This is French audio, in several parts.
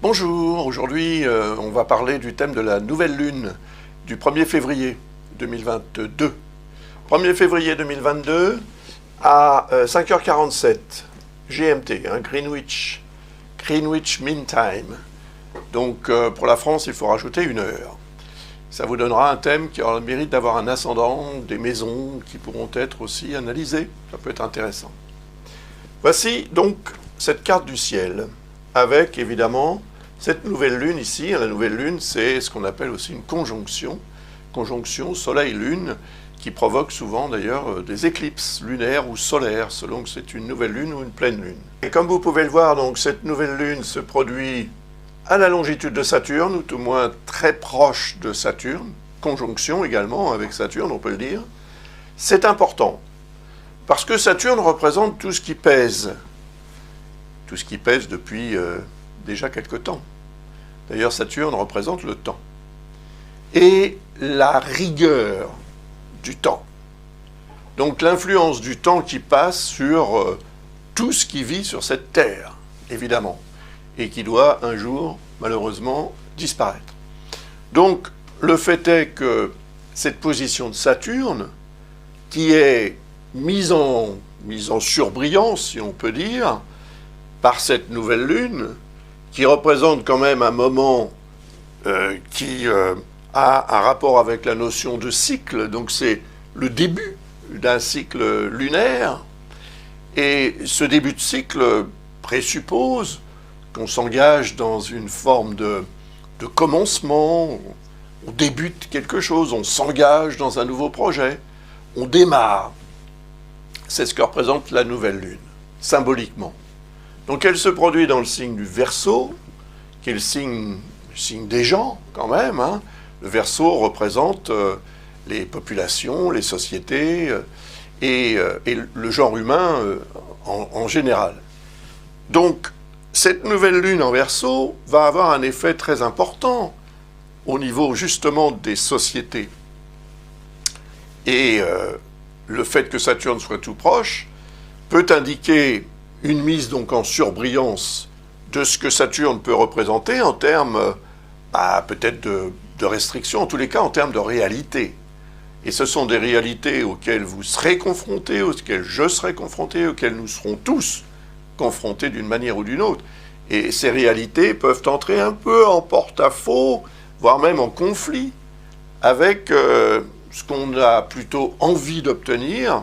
Bonjour, aujourd'hui on va parler du thème de la nouvelle lune du 1er février 2022. 1er février 2022 à 5h47 GMT, Greenwich Mean Time. Donc pour la France il faut rajouter une heure. Ça vous donnera un thème qui aura le mérite d'avoir un ascendant, des maisons qui pourront être aussi analysées. Ça peut être intéressant. Voici donc cette carte du ciel, avec évidemment cette nouvelle lune ici. La nouvelle lune, c'est ce qu'on appelle aussi une conjonction soleil-lune, qui provoque souvent d'ailleurs des éclipses lunaires ou solaires, selon que c'est une nouvelle lune ou une pleine lune. Et comme vous pouvez le voir, donc cette nouvelle lune se produit à la longitude de Saturne, ou tout moins très proche de Saturne, conjonction également avec Saturne, on peut le dire. C'est important, parce que Saturne représente tout ce qui pèse depuis déjà quelque temps. D'ailleurs, Saturne représente le temps et la rigueur du temps. Donc l'influence du temps qui passe sur tout ce qui vit sur cette terre, évidemment, et qui doit un jour, malheureusement, disparaître. Donc, le fait est que cette position de Saturne, qui est mise en surbrillance, si on peut dire, par cette nouvelle lune, qui représente quand même un moment qui a un rapport avec la notion de cycle, donc c'est le début d'un cycle lunaire, et ce début de cycle présuppose qu'on s'engage dans une forme de commencement, on débute quelque chose, on s'engage dans un nouveau projet, on démarre. C'est ce que représente la nouvelle lune, symboliquement. Donc elle se produit dans le signe du Verseau, qui est le signe des gens, quand même. Le Verseau représente les populations, les sociétés et le genre humain en général. Donc, cette nouvelle lune en Verseau va avoir un effet très important au niveau justement des sociétés. Et le fait que Saturne soit tout proche peut indiquer une mise donc en surbrillance de ce que Saturne peut représenter en termes peut-être de restrictions, en tous les cas en termes de réalité. Et ce sont des réalités auxquelles vous serez confrontés, auxquelles je serai confronté, auxquelles nous serons tous confrontés d'une manière ou d'une autre. Et ces réalités peuvent entrer un peu en porte-à-faux, voire même en conflit avec ce qu'on a plutôt envie d'obtenir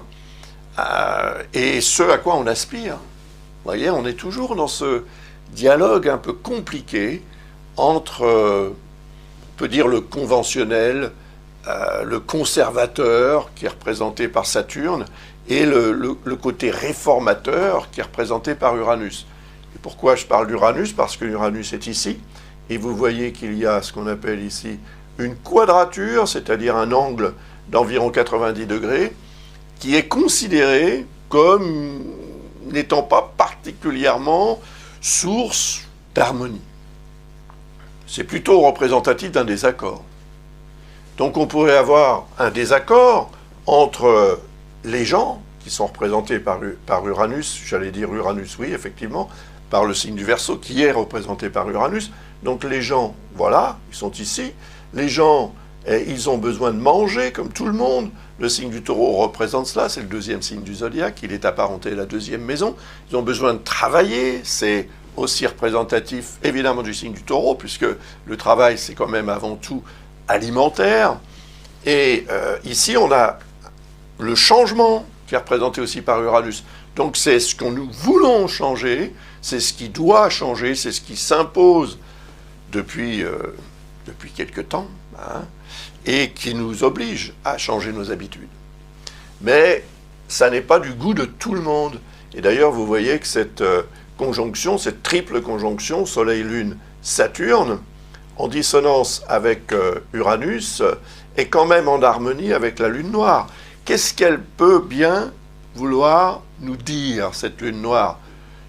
et ce à quoi on aspire. Vous voyez, on est toujours dans ce dialogue un peu compliqué entre, on peut dire, le conventionnel, le conservateur, qui est représenté par Saturne, et le côté réformateur, qui est représenté par Uranus. Et pourquoi je parle d'Uranus? Parce que Uranus est ici, et vous voyez qu'il y a ce qu'on appelle ici une quadrature, c'est-à-dire un angle d'environ 90 degrés, qui est considéré comme n'étant pas particulièrement source d'harmonie. C'est plutôt représentatif d'un désaccord. Donc on pourrait avoir un désaccord entre les gens, qui sont représentés par Uranus, j'allais dire Uranus, oui, effectivement, par le signe du Verseau, qui est représenté par Uranus. Donc les gens, voilà, ils sont ici. Les gens, ils ont besoin de manger, comme tout le monde. Le signe du Taureau représente cela, c'est le deuxième signe du zodiaque, il est apparenté à la deuxième maison. Ils ont besoin de travailler, c'est aussi représentatif évidemment du signe du Taureau, puisque le travail c'est quand même avant tout alimentaire. Et ici on a le changement qui est représenté aussi par Uranus. Donc c'est ce que nous voulons changer, c'est ce qui doit changer, c'est ce qui s'impose depuis quelque temps, et qui nous oblige à changer nos habitudes. Mais ça n'est pas du goût de tout le monde. Et d'ailleurs, vous voyez que cette conjonction, cette triple conjonction, Soleil-Lune-Saturne, en dissonance avec Uranus, est quand même en harmonie avec la Lune noire. Qu'est-ce qu'elle peut bien vouloir nous dire, cette Lune noire,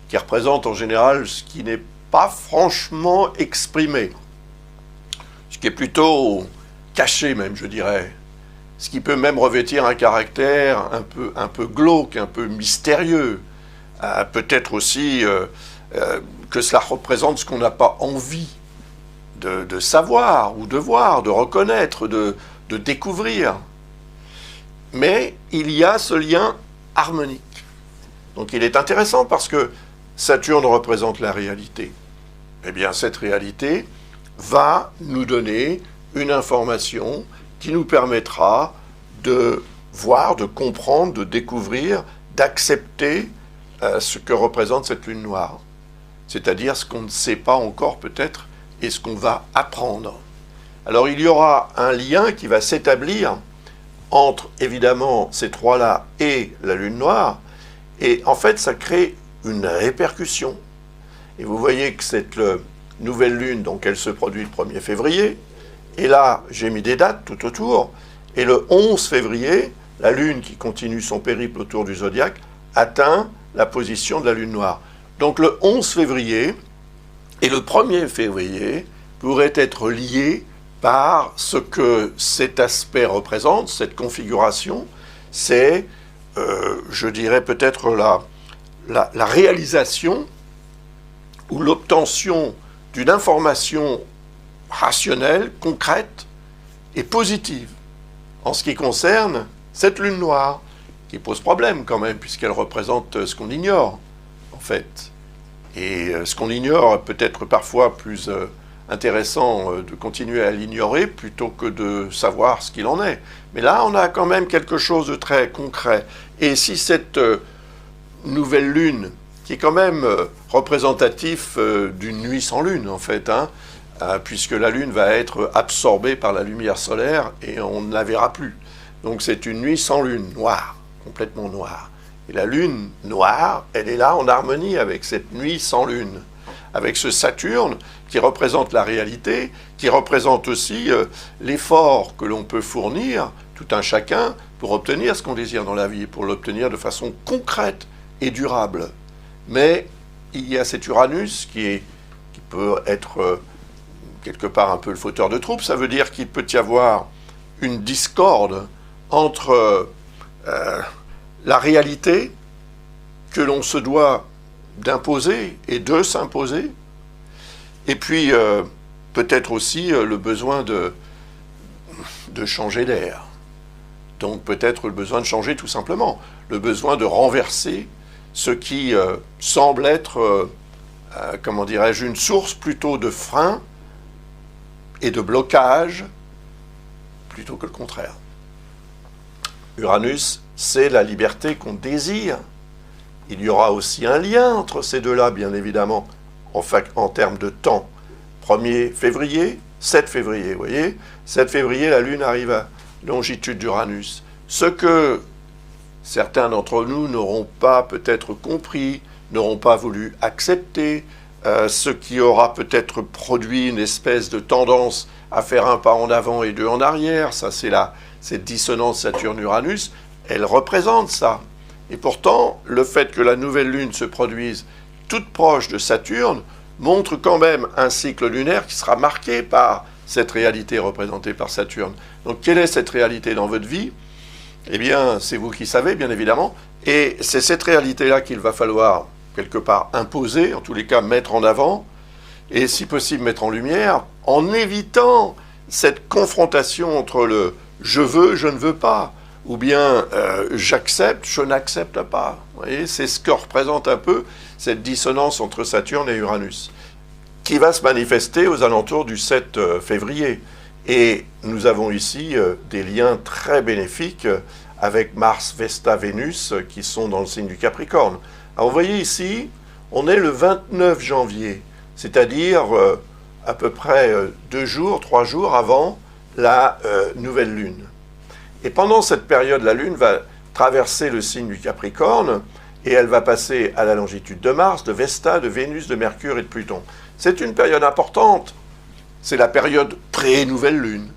qui représente en général ce qui n'est pas franchement exprimé, ce qui est plutôt caché même, je dirais, ce qui peut même revêtir un caractère un peu glauque, un peu mystérieux, peut-être aussi que cela représente ce qu'on n'a pas envie de savoir ou de voir, de reconnaître, de découvrir. Mais il y a ce lien harmonique. Donc il est intéressant parce que Saturne représente la réalité. Eh bien, cette réalité va nous donner une information qui nous permettra de voir, de comprendre, de découvrir, d'accepter ce que représente cette lune noire. C'est-à-dire ce qu'on ne sait pas encore peut-être et ce qu'on va apprendre. Alors il y aura un lien qui va s'établir entre évidemment ces trois-là et la lune noire, et en fait ça crée une répercussion. Et vous voyez que cette nouvelle lune, donc elle se produit le 1er février, et là j'ai mis des dates tout autour, et le 11 février, la lune qui continue son périple autour du zodiaque atteint la position de la lune noire. Donc le 11 février et le 1er février pourraient être liés par ce que cet aspect représente, cette configuration, c'est, je dirais peut-être la réalisation ou l'obtention d'une information rationnelle, concrète et positive en ce qui concerne cette lune noire, qui pose problème quand même, puisqu'elle représente ce qu'on ignore, en fait. Et ce qu'on ignore est peut-être parfois plus intéressant de continuer à l'ignorer plutôt que de savoir ce qu'il en est. Mais là, on a quand même quelque chose de très concret. Et si cette nouvelle lune, qui est quand même représentatif d'une nuit sans lune, en fait, puisque la lune va être absorbée par la lumière solaire et on ne la verra plus. Donc c'est une nuit sans lune, noire, complètement noire. Et la lune noire, elle est là en harmonie avec cette nuit sans lune, avec ce Saturne qui représente la réalité, qui représente aussi l'effort que l'on peut fournir, tout un chacun, pour obtenir ce qu'on désire dans la vie, pour l'obtenir de façon concrète et durable. Mais il y a cet Uranus qui peut être quelque part un peu le fauteur de troupe. Ça veut dire qu'il peut y avoir une discorde entre la réalité que l'on se doit d'imposer et de s'imposer, et puis peut-être aussi le besoin de changer d'air. Donc peut-être le besoin de changer tout simplement, le besoin de renverser ce qui semble être, comment dirais-je, une source plutôt de frein et de blocage, plutôt que le contraire. Uranus, c'est la liberté qu'on désire. Il y aura aussi un lien entre ces deux-là, bien évidemment, en termes de temps. 1er février, 7 février, vous voyez, 7 février, la Lune arrive à longitude d'Uranus. Ce que certains d'entre nous n'auront pas peut-être compris, n'auront pas voulu accepter, ce qui aura peut-être produit une espèce de tendance à faire un pas en avant et deux en arrière, ça c'est cette dissonance Saturne-Uranus, elle représente ça. Et pourtant, le fait que la nouvelle lune se produise toute proche de Saturne montre quand même un cycle lunaire qui sera marqué par cette réalité représentée par Saturne. Donc quelle est cette réalité dans votre vie? Eh bien, c'est vous qui savez, bien évidemment, et c'est cette réalité-là qu'il va falloir quelque part imposer, en tous les cas mettre en avant, et si possible mettre en lumière, en évitant cette confrontation entre le « je veux, je ne veux pas », ou bien j'accepte, je n'accepte pas. Vous voyez, c'est ce que représente un peu cette dissonance entre Saturne et Uranus, qui va se manifester aux alentours du 7 février. Et nous avons ici des liens très bénéfiques avec Mars, Vesta, Vénus, qui sont dans le signe du Capricorne. Alors vous voyez ici, on est le 29 janvier, c'est-à-dire à peu près 3 jours avant la nouvelle lune. Et pendant cette période, la Lune va traverser le signe du Capricorne et elle va passer à la longitude de Mars, de Vesta, de Vénus, de Mercure et de Pluton. C'est une période importante. C'est la période pré-nouvelle Lune.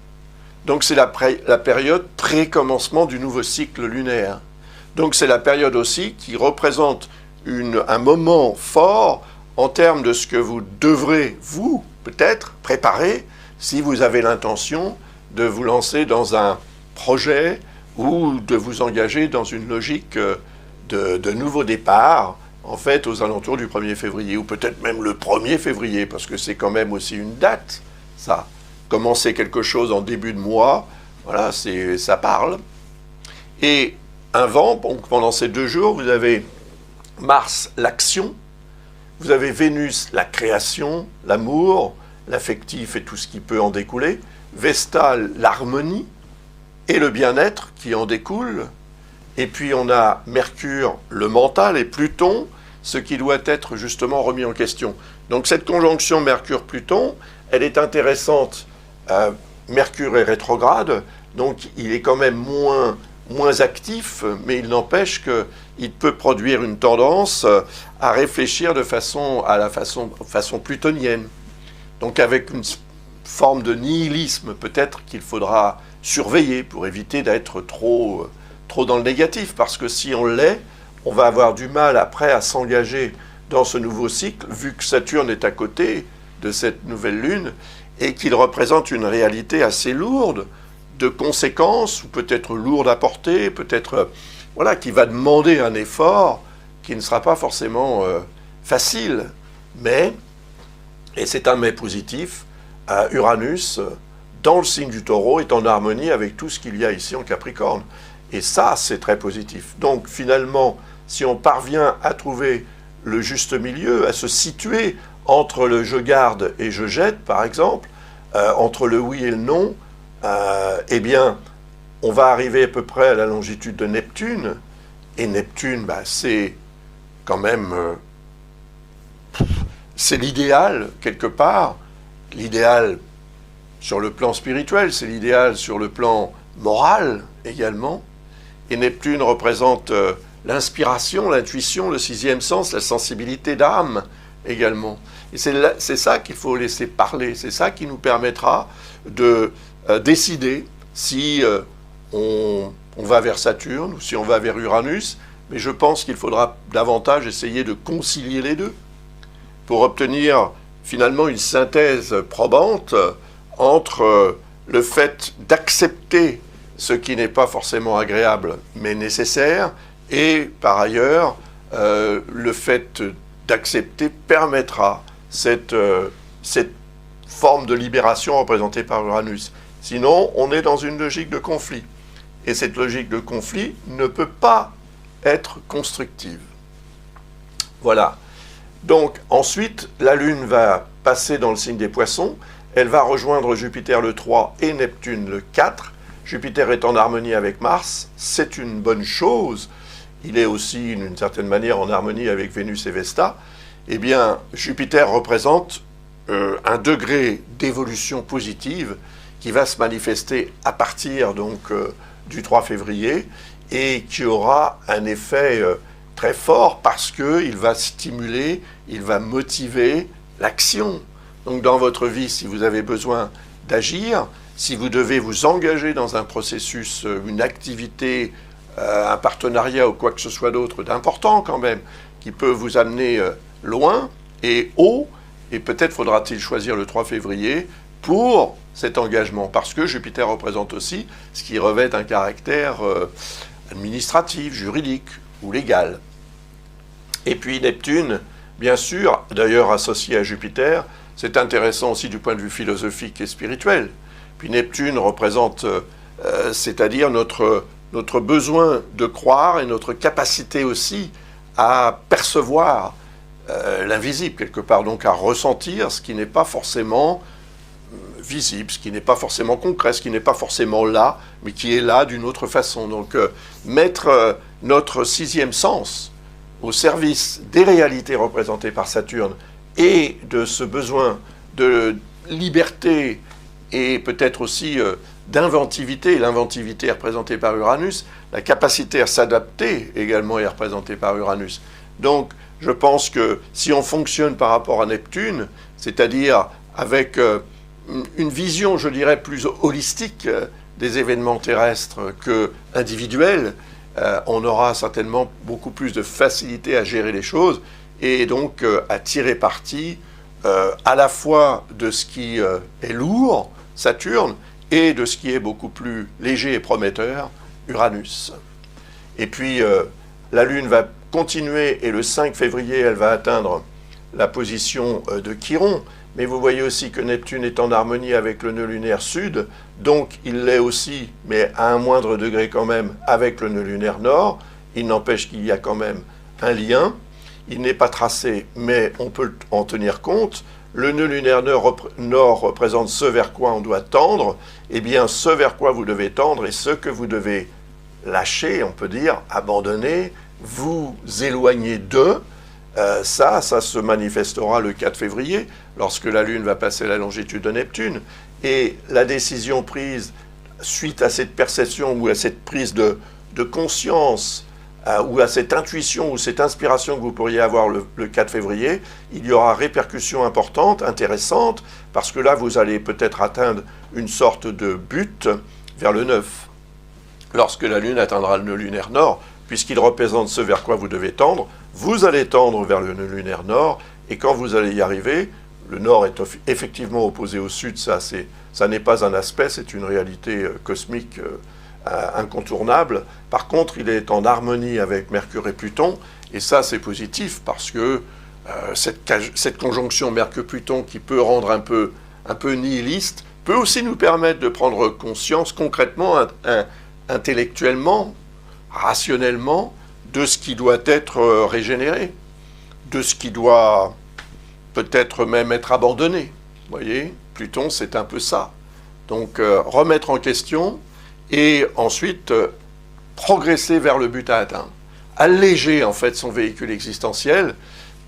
Donc c'est la période pré-commencement du nouveau cycle lunaire. Donc c'est la période aussi qui représente un moment fort en termes de ce que vous devrez, vous, peut-être, préparer si vous avez l'intention de vous lancer dans un projet ou de vous engager dans une logique de nouveau départ en fait, aux alentours du 1er février, ou peut-être même le 1er février, parce que c'est quand même aussi une date, ça. Commencer quelque chose en début de mois, voilà, ça parle. Et un vent, donc pendant ces 2 jours, vous avez Mars, l'action, vous avez Vénus, la création, l'amour, l'affectif et tout ce qui peut en découler, Vesta, l'harmonie et le bien-être qui en découle, et puis on a Mercure, le mental, et Pluton, ce qui doit être justement remis en question. Donc cette conjonction Mercure-Pluton, elle est intéressante. Mercure est rétrograde, donc il est quand même moins actif, mais il n'empêche qu'il peut produire une tendance à réfléchir de façon plutonienne. Donc avec une forme de nihilisme peut-être qu'il faudra surveiller pour éviter d'être trop dans le négatif, parce que si on l'est, on va avoir du mal après à s'engager dans ce nouveau cycle, vu que Saturne est à côté de cette nouvelle lune, et qu'il représente une réalité assez lourde de conséquences, ou peut-être lourde à porter, peut-être voilà, qui va demander un effort qui ne sera pas forcément facile, mais, et c'est un mais positif, Uranus, dans le signe du Taureau, est en harmonie avec tout ce qu'il y a ici en Capricorne. Et ça, c'est très positif. Donc finalement, si on parvient à trouver le juste milieu, à se situer entre le je garde et je jette, par exemple, entre le oui et le non, eh bien, on va arriver à peu près à la longitude de Neptune. Et Neptune, c'est quand même... c'est l'idéal, quelque part. L'idéal sur le plan spirituel, c'est l'idéal sur le plan moral également. Et Neptune représente l'inspiration, l'intuition, le 6e sens, la sensibilité d'âme également. Et c'est ça qu'il faut laisser parler, c'est ça qui nous permettra de décider si on va vers Saturne ou si on va vers Uranus, mais je pense qu'il faudra davantage essayer de concilier les deux pour obtenir finalement une synthèse probante entre le fait d'accepter ce qui n'est pas forcément agréable mais nécessaire, et par ailleurs, le fait d'accepter permettra cette forme de libération représentée par Uranus. Sinon, on est dans une logique de conflit. Et cette logique de conflit ne peut pas être constructive. Voilà. Donc, ensuite, la Lune va passer dans le signe des Poissons. Elle va rejoindre Jupiter le 3 et Neptune le 4. Jupiter est en harmonie avec Mars. C'est une bonne chose. Il est aussi, d'une certaine manière, en harmonie avec Vénus et Vesta. Eh bien, Jupiter représente un degré d'évolution positive qui va se manifester à partir donc du 3 février et qui aura un effet très fort parce qu'il va stimuler, il va motiver l'action. Donc dans votre vie, si vous avez besoin d'agir, si vous devez vous engager dans un processus, une activité, un partenariat ou quoi que ce soit d'autre d'important quand même, qui peut vous amener loin et haut, et peut-être faudra-t-il choisir le 3 février pour cet engagement, parce que Jupiter représente aussi ce qui revêt un caractère administratif, juridique ou légal. Et puis Neptune, bien sûr, d'ailleurs associé à Jupiter, c'est intéressant aussi du point de vue philosophique et spirituel. Puis Neptune représente, c'est-à-dire notre besoin de croire et notre capacité aussi à percevoir l'invisible, quelque part, donc à ressentir ce qui n'est pas forcément visible, ce qui n'est pas forcément concret, ce qui n'est pas forcément là, mais qui est là d'une autre façon. Donc mettre notre 6e sens au service des réalités représentées par Saturne et de ce besoin de liberté et peut-être aussi d'inventivité. L'inventivité est représentée par Uranus, la capacité à s'adapter également est représentée par Uranus. Donc je pense que si on fonctionne par rapport à Neptune, c'est-à-dire avec une vision, je dirais, plus holistique des événements terrestres que individuels, on aura certainement beaucoup plus de facilité à gérer les choses et donc à tirer parti à la fois de ce qui est lourd, Saturne, et de ce qui est beaucoup plus léger et prometteur, Uranus. Et puis la Lune va continuer et le 5 février, elle va atteindre la position de Chiron. Mais vous voyez aussi que Neptune est en harmonie avec le nœud lunaire sud, donc il l'est aussi, mais à un moindre degré quand même, avec le nœud lunaire nord. Il n'empêche qu'il y a quand même un lien. Il n'est pas tracé, mais on peut en tenir compte. Le nœud lunaire nord représente ce vers quoi on doit tendre. Eh bien, ce vers quoi vous devez tendre et ce que vous devez lâcher, on peut dire, abandonner, vous éloigner d'eux. Ça se manifestera le 4 février, lorsque la Lune va passer la longitude de Neptune. Et la décision prise suite à cette perception ou à cette prise de conscience, ou à cette intuition ou cette inspiration que vous pourriez avoir le 4 février, il y aura répercussions importantes, intéressantes, parce que là, vous allez peut-être atteindre une sorte de but vers le 9, lorsque la Lune atteindra le nœud lunaire nord, puisqu'il représente ce vers quoi vous devez tendre. Vous allez tendre vers le nœud lunaire nord, et quand vous allez y arriver, le nord est effectivement opposé au sud, ça n'est pas un aspect, c'est une réalité cosmique incontournable. Par contre, il est en harmonie avec Mercure et Pluton, et ça c'est positif, parce que cette conjonction Mercure-Pluton qui peut rendre un peu nihiliste, peut aussi nous permettre de prendre conscience concrètement, intellectuellement, rationnellement, de ce qui doit être régénéré, de ce qui doit peut-être même être abandonné. Vous voyez, Pluton, c'est un peu ça. Donc, remettre en question et ensuite progresser vers le but à atteindre. Alléger, en fait, son véhicule existentiel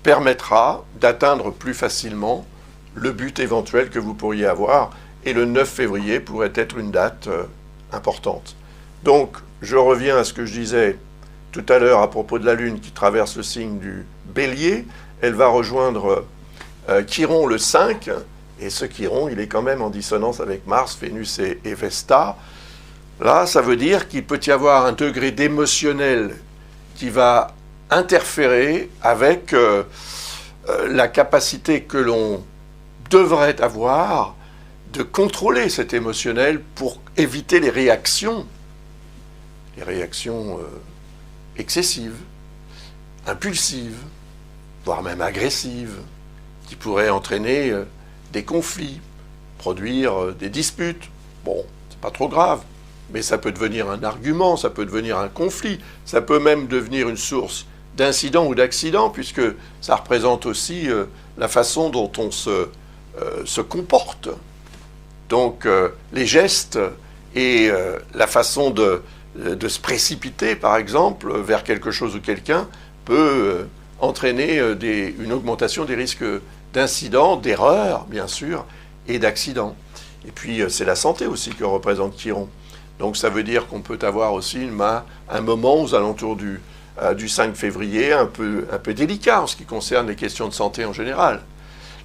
permettra d'atteindre plus facilement le but éventuel que vous pourriez avoir. Et le 9 février pourrait être une date importante. Donc, je reviens à ce que je disais tout à l'heure à propos de la Lune qui traverse le signe du Bélier. Elle va rejoindre Chiron le 5, et ce Chiron, il est quand même en dissonance avec Mars, Vénus et Vesta. Là, ça veut dire qu'il peut y avoir un degré d'émotionnel qui va interférer avec la capacité que l'on devrait avoir de contrôler cet émotionnel pour éviter les réactions excessives, impulsives, voire même agressives, qui pourraient entraîner des conflits, produire des disputes. Bon, c'est pas trop grave, mais ça peut devenir un argument, ça peut devenir un conflit, ça peut même devenir une source d'incident ou d'accident, puisque ça représente aussi la façon dont on se comporte. Donc les gestes et la façon de se précipiter, par exemple, vers quelque chose ou quelqu'un, peut entraîner une augmentation des risques d'incidents, d'erreurs, bien sûr, et d'accidents. Et puis, c'est la santé aussi que représente Chiron. Donc, ça veut dire qu'on peut avoir aussi un moment aux alentours du 5 février un peu délicat en ce qui concerne les questions de santé en général.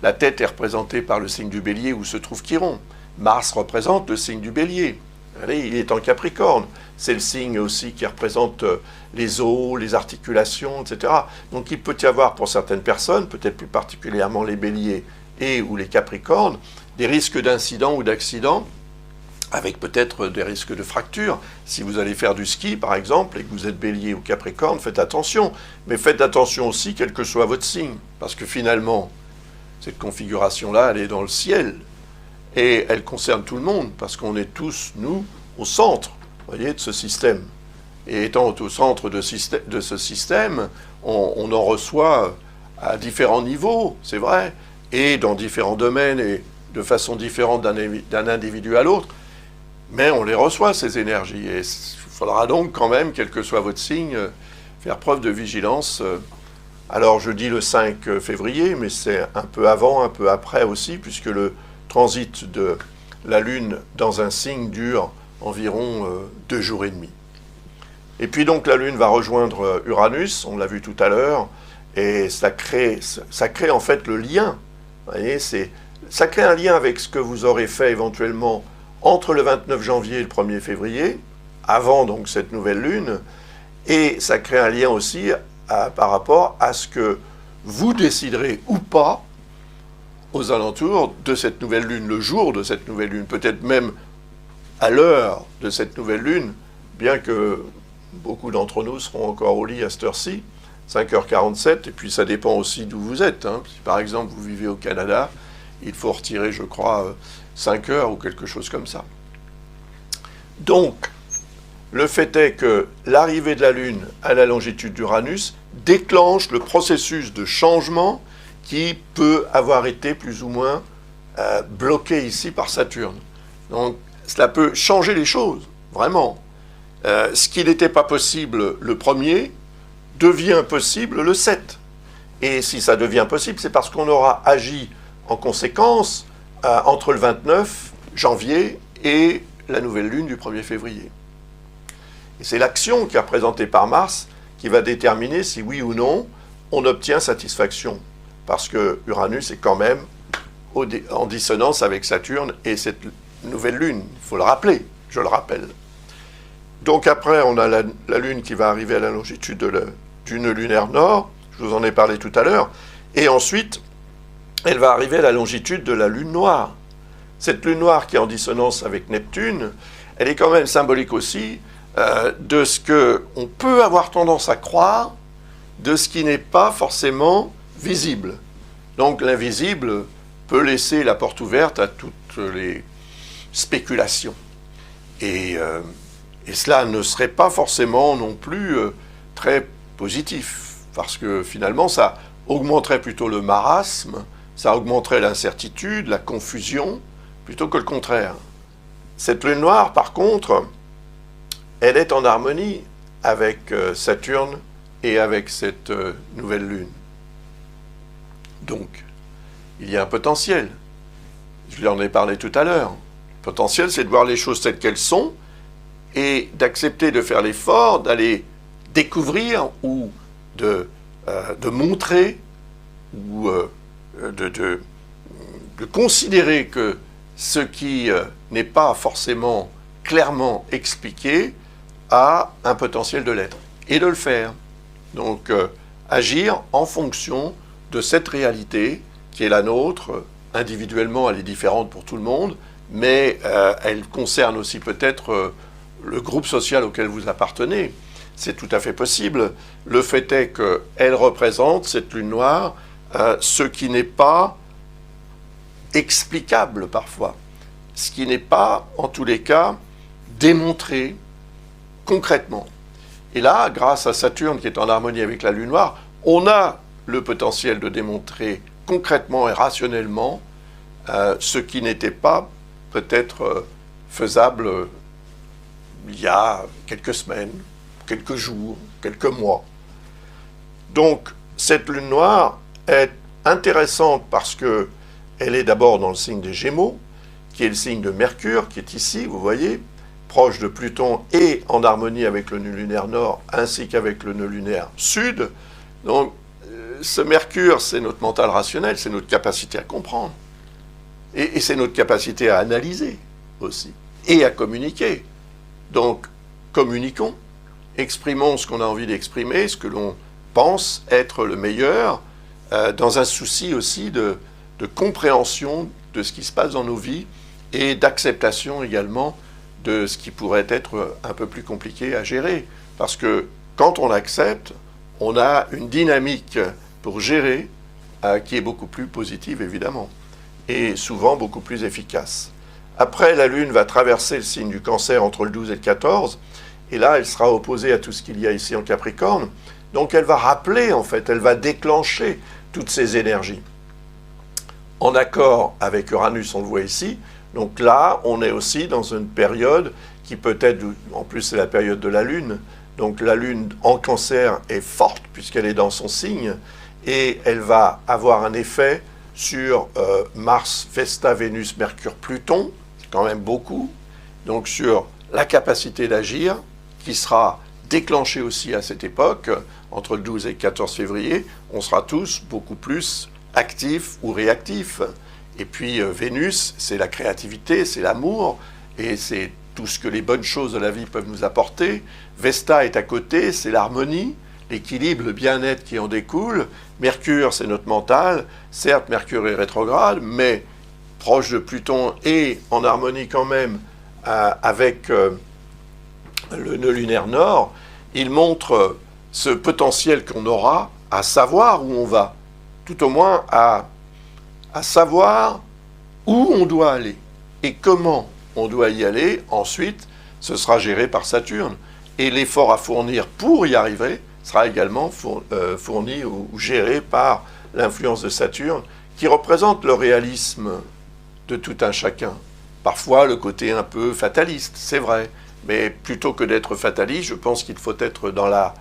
La tête est représentée par le signe du Bélier où se trouve Chiron. Mars représente le signe du Bélier. Allez, il est en Capricorne. C'est le signe aussi qui représente les os, les articulations, etc. Donc il peut y avoir pour certaines personnes, peut-être plus particulièrement les Béliers ou les Capricornes, des risques d'incidents ou d'accidents, avec peut-être des risques de fractures. Si vous allez faire du ski, par exemple, et que vous êtes Bélier ou Capricorne, faites attention. Mais faites attention aussi, quel que soit votre signe. Parce que finalement, cette configuration-là, elle est dans le ciel. Et elle concerne tout le monde, parce qu'on est tous, nous, au centre, voyez, de ce système. Et étant au centre de ce système, on en reçoit à différents niveaux, c'est vrai, et dans différents domaines, et de façon différente d'un individu à l'autre, mais on les reçoit, ces énergies. Et il faudra donc quand même, quel que soit votre signe, faire preuve de vigilance. Alors je dis le 5 février, mais c'est un peu avant, un peu après aussi, puisque le transit de la Lune dans un signe dure environ 2 jours et demi. Et puis donc la Lune va rejoindre Uranus, on l'a vu tout à l'heure, et ça crée en fait le lien. Vous voyez, ça crée un lien avec ce que vous aurez fait éventuellement entre le 29 janvier et le 1er février, avant donc cette nouvelle Lune, et ça crée un lien aussi par rapport à ce que vous déciderez ou pas aux alentours de cette nouvelle Lune, le jour de cette nouvelle Lune, peut-être même à l'heure de cette nouvelle Lune, bien que beaucoup d'entre nous seront encore au lit à cette heure-ci, 5h47, et puis ça dépend aussi d'où vous êtes. Hein. Si par exemple vous vivez au Canada, il faut retirer, je crois, 5 heures ou quelque chose comme ça. Donc, le fait est que l'arrivée de la Lune à la longitude d'Uranus déclenche le processus de changement qui peut avoir été plus ou moins bloqué ici par Saturne. Donc, cela peut changer les choses, vraiment. Ce qui n'était pas possible le 1er devient possible le 7. Et si ça devient possible, c'est parce qu'on aura agi en conséquence entre le 29 janvier et la nouvelle lune du 1er février. Et c'est l'action qui est représentée par Mars qui va déterminer si oui ou non on obtient satisfaction. Parce que Uranus est quand même en dissonance avec Saturne et cette nouvelle lune. Il faut le rappeler, je le rappelle. Donc après, on a la lune qui va arriver à la longitude du nœud lunaire nord, je vous en ai parlé tout à l'heure, et ensuite, elle va arriver à la longitude de la lune noire. Cette lune noire qui est en dissonance avec Neptune, elle est quand même symbolique aussi de ce qu'on peut avoir tendance à croire, de ce qui n'est pas forcément visible. Donc l'invisible peut laisser la porte ouverte à toutes les spéculations. Et cela ne serait pas forcément non plus très positif, parce que finalement ça augmenterait plutôt le marasme, ça augmenterait l'incertitude, la confusion, plutôt que le contraire. Cette lune noire, par contre, elle est en harmonie avec Saturne et avec cette nouvelle lune. Donc, il y a un potentiel. Je lui en ai parlé tout à l'heure. Le potentiel, c'est de voir les choses telles qu'elles sont et d'accepter de faire l'effort d'aller découvrir ou de montrer ou de considérer que ce qui n'est pas forcément clairement expliqué a un potentiel de l'être, et de le faire. Donc, agir en fonction de cette réalité qui est la nôtre. Individuellement, elle est différente pour tout le monde, mais elle concerne aussi peut-être le groupe social auquel vous appartenez. C'est tout à fait possible. Le fait est qu'elle représente, cette lune noire, ce qui n'est pas explicable parfois, ce qui n'est pas, en tous les cas, démontré concrètement. Et là, grâce à Saturne qui est en harmonie avec la lune noire, on a le potentiel de démontrer concrètement et rationnellement ce qui n'était pas peut-être faisable il y a quelques semaines, quelques jours, quelques mois. Donc, cette lune noire est intéressante parce qu'elle est d'abord dans le signe des Gémeaux, qui est le signe de Mercure, qui est ici, vous voyez, proche de Pluton et en harmonie avec le nœud lunaire nord, ainsi qu'avec le nœud lunaire sud. Donc, ce Mercure, c'est notre mental rationnel, c'est notre capacité à comprendre. Et c'est notre capacité à analyser aussi, et à communiquer. Donc, communiquons, exprimons ce qu'on a envie d'exprimer, ce que l'on pense être le meilleur, dans un souci aussi de compréhension de ce qui se passe dans nos vies et d'acceptation également de ce qui pourrait être un peu plus compliqué à gérer. Parce que quand on accepte, on a une dynamique pour gérer qui est beaucoup plus positive, évidemment, et souvent beaucoup plus efficace. Après, la Lune va traverser le signe du Cancer entre le 12 et le 14, et là, elle sera opposée à tout ce qu'il y a ici en Capricorne. Donc, elle va rappeler, en fait, elle va déclencher toutes ces énergies. En accord avec Uranus, on le voit ici. Donc là, on est aussi dans une période qui peut être, en plus c'est la période de la Lune, donc la Lune en Cancer est forte puisqu'elle est dans son signe, et elle va avoir un effet sur Mars, Vesta, Vénus, Mercure, Pluton, c'est quand même beaucoup, donc sur la capacité d'agir, qui sera déclenchée aussi à cette époque, entre le 12 et le 14 février, on sera tous beaucoup plus actifs ou réactifs. Et puis Vénus, c'est la créativité, c'est l'amour, et c'est tout ce que les bonnes choses de la vie peuvent nous apporter. Vesta est à côté, c'est l'harmonie, l'équilibre, le bien-être qui en découle. Mercure, c'est notre mental. Certes, Mercure est rétrograde, mais proche de Pluton et en harmonie quand même avec le nœud lunaire nord. Il montre ce potentiel qu'on aura à savoir où on va, tout au moins à savoir où on doit aller et comment on doit y aller. Ensuite, ce sera géré par Saturne. Et l'effort à fournir pour y arriver sera également fourni ou géré par l'influence de Saturne, qui représente le réalisme de tout un chacun. Parfois, le côté un peu fataliste, c'est vrai. Mais plutôt que d'être fataliste, je pense qu'il faut être dans la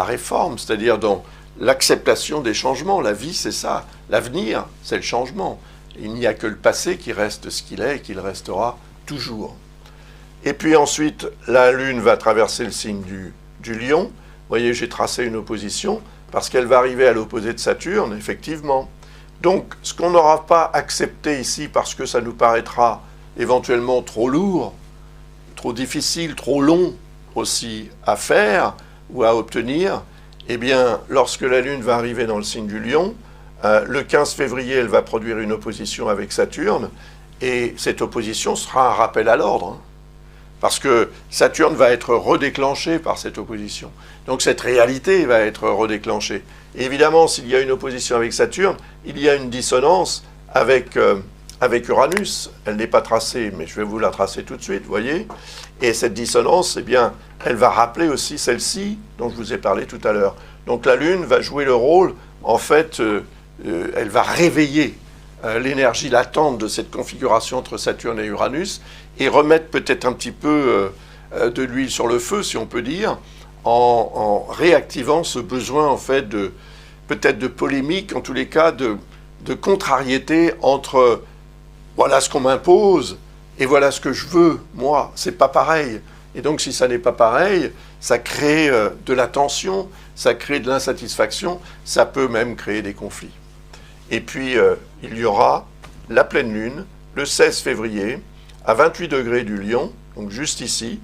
réforme, c'est-à-dire dans l'acceptation des changements. La vie, c'est ça. L'avenir, c'est le changement. Il n'y a que le passé qui reste ce qu'il est et qu'il restera toujours. Et puis ensuite, la Lune va traverser le signe du Lion. Vous voyez, j'ai tracé une opposition parce qu'elle va arriver à l'opposé de Saturne, effectivement. Donc, ce qu'on n'aura pas accepté ici parce que ça nous paraîtra éventuellement trop lourd, trop difficile, trop long aussi à faire ou à obtenir, eh bien, lorsque la Lune va arriver dans le signe du Lion, le 15 février, elle va produire une opposition avec Saturne, et cette opposition sera un rappel à l'ordre, parce que Saturne va être redéclenché par cette opposition. Donc cette réalité va être redéclenchée. Et évidemment, s'il y a une opposition avec Saturne, il y a une dissonance avec Uranus. Elle n'est pas tracée, mais je vais vous la tracer tout de suite, vous voyez. Et cette dissonance, eh bien, elle va rappeler aussi celle-ci dont je vous ai parlé tout à l'heure. Donc la Lune va jouer le rôle, en fait, elle va réveiller l'énergie latente de cette configuration entre Saturne et Uranus et remettre peut-être un petit peu de l'huile sur le feu, si on peut dire, en réactivant ce besoin, en fait, peut-être de polémique, en tous les cas, de contrariété entre voilà ce qu'on m'impose et voilà ce que je veux, moi. C'est pas pareil. Et donc, si ça n'est pas pareil, ça crée de la tension, ça crée de l'insatisfaction, ça peut même créer des conflits. Et puis, il y aura la pleine lune, le 16 février, à 28 degrés du Lion, donc juste ici,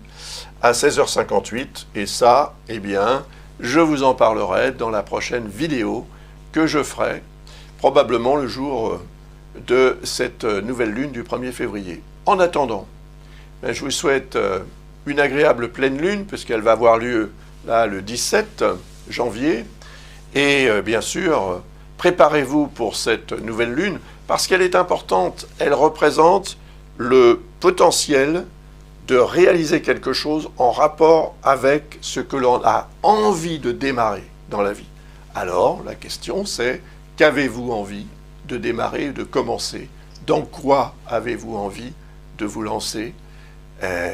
à 16h58. Et ça, eh bien, je vous en parlerai dans la prochaine vidéo que je ferai, probablement le jour de cette nouvelle lune du 1er février. En attendant, je vous souhaite une agréable pleine lune, puisqu'elle va avoir lieu là, le 17 janvier. Et bien sûr, préparez-vous pour cette nouvelle lune, parce qu'elle est importante. Elle représente le potentiel de réaliser quelque chose en rapport avec ce que l'on a envie de démarrer dans la vie. Alors, la question c'est, qu'avez-vous envie de démarrer, de commencer? Dans quoi avez-vous envie de vous lancer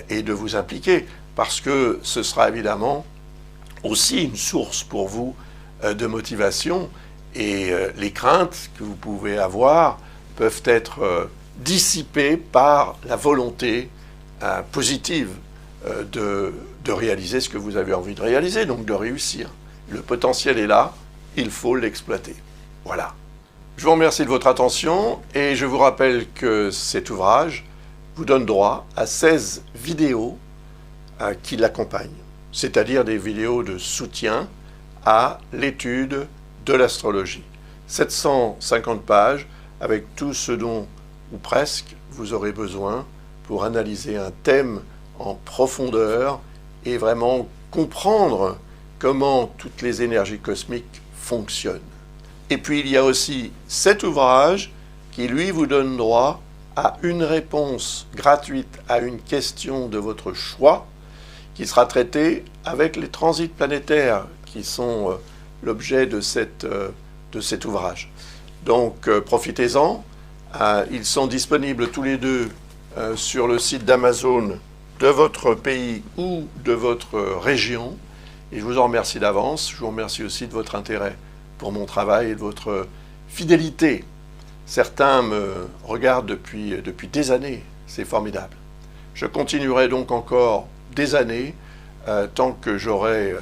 et de vous impliquer? Parce que ce sera évidemment aussi une source pour vous de motivation, et les craintes que vous pouvez avoir peuvent être dissipées par la volonté positive de réaliser ce que vous avez envie de réaliser, donc de réussir. Le potentiel est là, il faut l'exploiter. Voilà. Je vous remercie de votre attention et je vous rappelle que cet ouvrage vous donne droit à 16 vidéos qui l'accompagnent, c'est-à-dire des vidéos de soutien à l'étude de l'astrologie. 750 pages avec tout ce dont, ou presque, vous aurez besoin pour analyser un thème en profondeur et vraiment comprendre comment toutes les énergies cosmiques fonctionnent. Et puis il y a aussi cet ouvrage qui, lui, vous donne droit à une réponse gratuite à une question de votre choix qui sera traitée avec les transits planétaires qui sont l'objet de cet ouvrage. Donc profitez-en. Ils sont disponibles tous les deux sur le site d'Amazon de votre pays ou de votre région. Et je vous en remercie d'avance. Je vous remercie aussi de votre intérêt pour mon travail et de votre fidélité. Certains me regardent depuis des années. C'est formidable. Je continuerai donc encore des années tant que j'aurai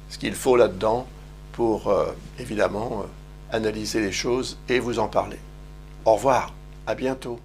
ce qu'il faut là-dedans pour, évidemment, analyser les choses et vous en parler. Au revoir, à bientôt.